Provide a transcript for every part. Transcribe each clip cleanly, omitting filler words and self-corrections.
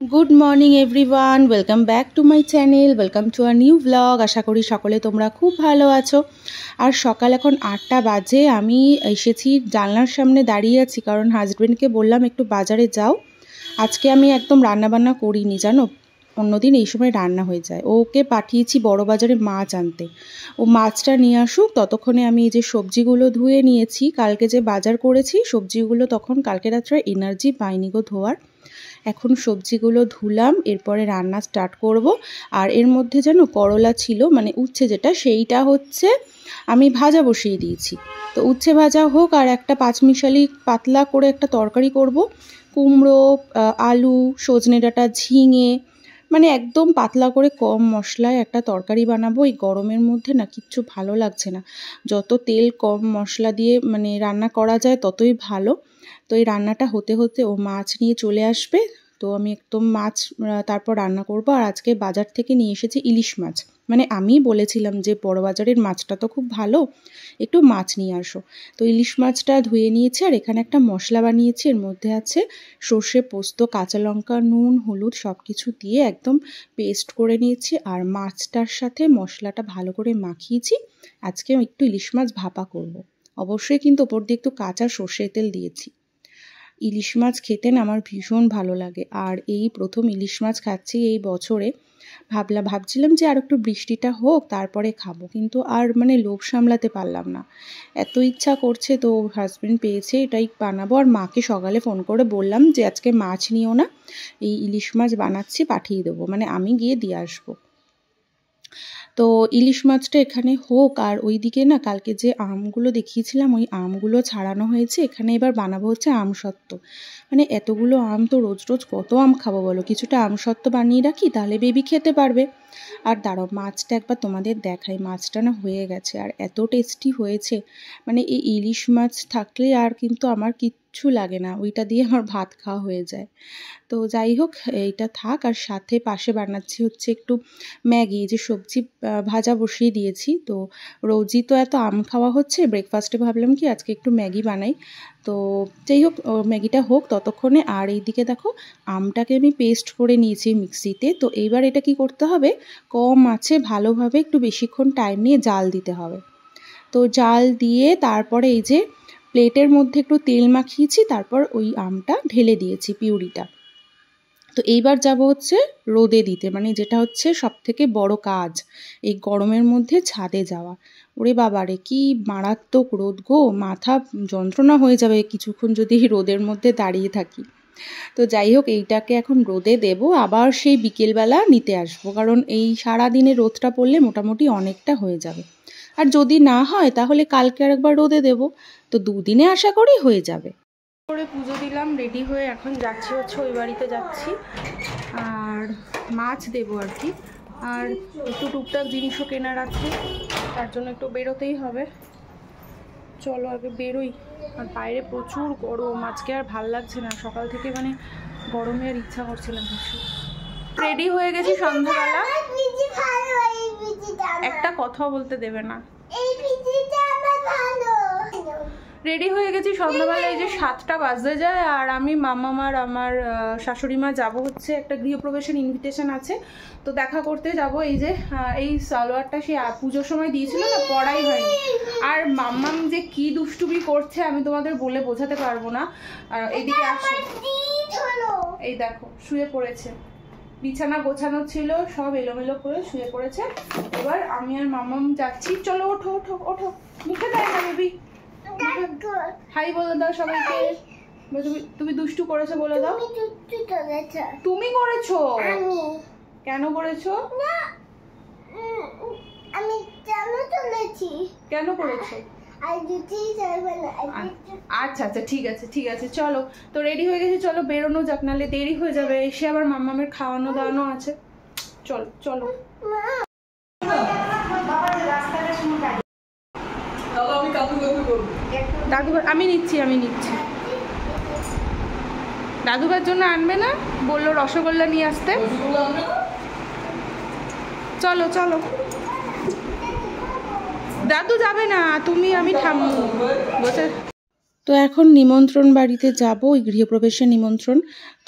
Good morning everyone, welcome back to my channel, welcome to a new blog. আশা করি সকলে তোমরা খুব ভালো আছো। আর সকাল এখন 8টা বাজে। আমি এসেছি, জানলার সামনে দাঁড়িয়ে আছি, কারণ হাজব্যান্ডকে বললাম একটু বাজারে যাও। আজকে আমি একদম রান্নাবান্না করিনি, জানো, অন্যদিন এই সময় রান্না হয়ে যায়। ওকে পাঠিয়েছি বড় বাজারে মাছ আনতে, ও মাছটা নিয়ে আসুক। ততক্ষণে আমি এই যে সবজিগুলো ধুয়ে নিয়েছি, কালকে যে বাজার করেছি সবজিগুলো, তখন কালকে রাত্রে এনার্জি পাইনি গো ধোয়ার। এখন সবজিগুলো ধুলাম, এরপরে রান্না স্টার্ট করব। আর এর মধ্যে যেন করলা ছিল, মানে উচ্ছে যেটা, সেইটা হচ্ছে আমি ভাজা বসিয়ে দিয়েছি। তো উচ্ছে ভাজা হোক, আর একটা পাঁচমিশালি পাতলা করে একটা তরকারি করব। কুমড়ো, আলু, সজনে ডাঁটা, ঝিঙে, মানে একদম পাতলা করে কম মশলায় একটা তরকারি বানাবো। এই গরমের মধ্যে না কিচ্ছু ভালো লাগছে না। যত তেল কম মশলা দিয়ে মানে রান্না করা যায় ততই ভালো। তো এই রান্নাটা হতে হতে ও মাছ নিয়ে চলে আসবে। তো আমি একদম মাছ তারপর রান্না করব। আর আজকে বাজার থেকে নিয়ে এসেছি ইলিশ মাছ। মানে আমি বলেছিলাম যে বড় বাজারের মাছটা তো খুব ভালো, একটু মাছ নিয়ে আসো। তো ইলিশ মাছটা ধুয়ে নিয়েছি, আর এখানে একটা মশলা বানিয়েছি। এর মধ্যে আছে সর্ষে, পোস্ত, কাঁচা লঙ্কা, নুন, হলুদ সব কিছু দিয়ে একদম পেস্ট করে নিয়েছি। আর মাছটার সাথে মশলাটা ভালো করে মাখিয়েছি। আজকে একটু ইলিশ মাছ ভাপা করব। অবশ্যই কিন্তু ওপর দিয়ে একটু কাঁচা সর্ষের তেল দিয়েছি। ইলিশ মাছ খেতে না আমার ভীষণ ভালো লাগে। আর এই প্রথম ইলিশ মাছ খাচ্ছি এই বছরে। ভাবছিলাম যে আর একটু বৃষ্টিটা হোক তারপরে খাবো, কিন্তু আর মানে লোভ সামলাতে পারলাম না, এত ইচ্ছা করছে। তো হাজব্যান্ড পেয়েছে, এটাই বানাবো। আর মাকে সকালে ফোন করে বললাম যে আজকে মাছ নিও না, এই ইলিশ মাছ বানাচ্ছি, পাঠিয়ে দেবো, মানে আমি গিয়ে দিয়ে আসবো। তো ইলিশ মাছটা এখানে হোক। আর ওইদিকে না কালকে যে আমগুলো দেখিয়েছিলাম, ওই আমগুলো ছাড়ানো হয়েছে। এখানে এবার বানাবো হচ্ছে আমসত্ত্ব। মানে এতগুলো আম তো রোজ রোজ কত আম খাবো বলো, কিছুটা আমসত্ত্ব বানিয়ে রাখি, তাহলে বেবি খেতে পারবে। আর দাঁড়াও, মাছটা একবার তোমাদের দেখাই। মাছটা না হয়ে গেছে, আর এত টেস্টি হয়েছে। মানে এই ইলিশ মাছ থাকলে আর কিন্তু আমার কিচ্ছু লাগে না, ওইটা দিয়ে আমার ভাত খাওয়া হয়ে যায়। তো যাই হোক, এইটা থাক। আর সাথে পাশে বানাচ্ছি হচ্ছে একটু ম্যাগি, যে সবজি ভাজা বসিয়ে দিয়েছি। তো রোজই তো এত আম খাওয়া হচ্ছে, ব্রেকফাস্টে ভাবলাম কি আজকে একটু ম্যাগি বানাই। তো যাই হোক, ম্যাগিটা হোক ততক্ষণে। আর এইদিকে দেখো, আমটাকে আমি পেস্ট করে নিয়েছি মিক্সিতে। তো এইবার এটা কি করতে হবে, কম আছে ভালোভাবে একটু বেশিক্ষণ টাইম নিয়ে জাল দিতে হবে। তো জাল দিয়ে তারপরে এই যে প্লেটের মধ্যে একটু তেল মাখিয়েছি, তারপর ওই আমটা ঢেলে দিয়েছি পিউরিটা। তো এইবার যাব হচ্ছে রোদে দিতে, মানে যেটা হচ্ছে সবথেকে বড় কাজ এই গরমের মধ্যে ছাদে যাওয়া। ওরে বাবা রে, কি মারাত্মক রোদ গো, মাথা যন্ত্রণা হয়ে যাবে কিছুক্ষণ যদি রোদের মধ্যে দাঁড়িয়ে থাকি। তো যাই হোক, এইটাকে এখন রোদে দেব, আবার সেই বিকেলবেলা নিতে আসবো, কারণ এই সারাদিনে রোদটা পড়লে মোটামুটি অনেকটা হয়ে যাবে। আর যদি না হয় তাহলে কালকে আরেকবার রোদে দেব। তো দুদিনে আশা করি হয়ে যাবে। করে পুজো দিলাম, রেডি হয়ে এখন যাচ্ছি হচ্ছে ওই বাড়িতে যাচ্ছি। আর মাছ দেবো আর কি, আর একটু টুকটাক জিনিসও কেনার আছে, তার জন্য একটু বেরোতেই হবে। চলো আগে বেরোই। আর বাইরে প্রচুর গরম, আজকে আর ভাল লাগছে না, সকাল থেকে মানে গরমে আর ইচ্ছা করছে না কিছু। রেডি হয়ে গেছি সন্ধ্যাবেলা, একটা কথা বলতে দেবে না। রেডি হয়ে গেছি সন্ধ্যাবেলা, এই যে 7টা বাজতে যায়। আর আমি মাম্মাম আর আমার শাশুড়ি মা যাবো হচ্ছে একটা গৃহপ্রবেশের ইনভিটেশন আছে, তো দেখা করতে যাব। এই যে এই সালোয়ারটা সে পুজোর সময় দিয়েছিল না, পরাই হয়নি। আর মাম্মাম যে কি দুষ্টুমি করছে আমি তোমাদের বলে বোঝাতে পারবো না। আর এইদিকে আসো, এই দেখো শুয়ে পড়েছে, বিছানা গোছানো ছিল সব এলোমেলো করে শুয়ে পড়েছে। এবার আমি আর মাম্মাম যাচ্ছি। চলো ওঠো ওঠো ওঠো, মুখে দেয় না বেবি, হাই বলে দাও সবাইকে। তুমি দুষ্টু করেছো বলে দাও। তুমি করেছো? কেন করেছো? আমি কেন করেছো? আচ্ছা আচ্ছা, ঠিক আছে ঠিক আছে, চলো। তো রেডি হয়ে গেছি, চলো বেরোনো যাক, নাহলে দেরি হয়ে যাবে। এসে আবার মাম্মামের খাওয়ানো দাওয়ানো আছে। চলো চলো। দাদুভাই আমি নিচ্ছি দাদুভাইয়ের জন্য আনবে না, বললো রসগোল্লা নিয়ে আসতে। চলো চলো, দাদু যাবে না, তুমি আমি ঠাম্মু বসে। তো তো এখন নিমন্ত্রণ বাড়িতে যাব, ওই গৃহপ্রবেশের নিমন্ত্রণ।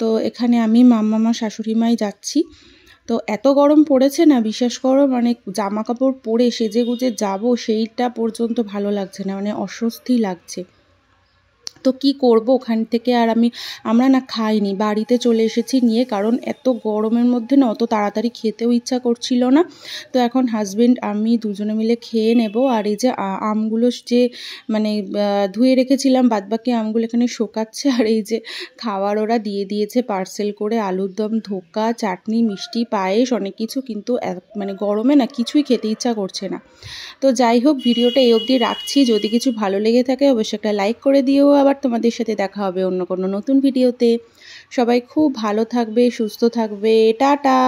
তো এখানে আমি মাম্মা শাশুড়িমাই যাচ্ছি। তো এত গরম পড়েছে না, বিশ্বাস করো, মানে জামা কাপড় পরে সেজে গুজে যাবো সেইটা পর্যন্ত ভালো লাগছে না, মানে অস্বস্তি লাগছে। তো কি করব ওখান থেকে, আর আমরা না খাইনি, বাড়িতে চলে এসেছি নিয়ে, কারণ এত গরমের মধ্যে না অত তাড়াতাড়ি খেতেও ইচ্ছা করছিল না। তো এখন হাজবেন্ড আমি দুজনে মিলে খেয়ে নেব। আর এই যে আমগুলো যে মানে ধুয়ে রেখেছিলাম, বাদবাকি আমগুলো এখানে শোকাচ্ছে। আর এই যে খাবার ওরা দিয়ে দিয়েছে পার্সেল করে, আলুর দম, ধোকা, চাটনি, মিষ্টি, পায়েস, অনেক কিছু, কিন্তু মানে গরমে না কিছুই খেতে ইচ্ছা করছে না। তো যাই হোক, ভিডিওটা এই অবধি রাখছি। যদি কিছু ভালো লেগে থাকে অবশ্যই একটা লাইক করে দিও। আবার তোমাদের সাথে দেখা হবে অন্য কোনো নতুন ভিডিওতে। সবাই খুব ভালো থাকবে, সুস্থ থাকবে। টাটা।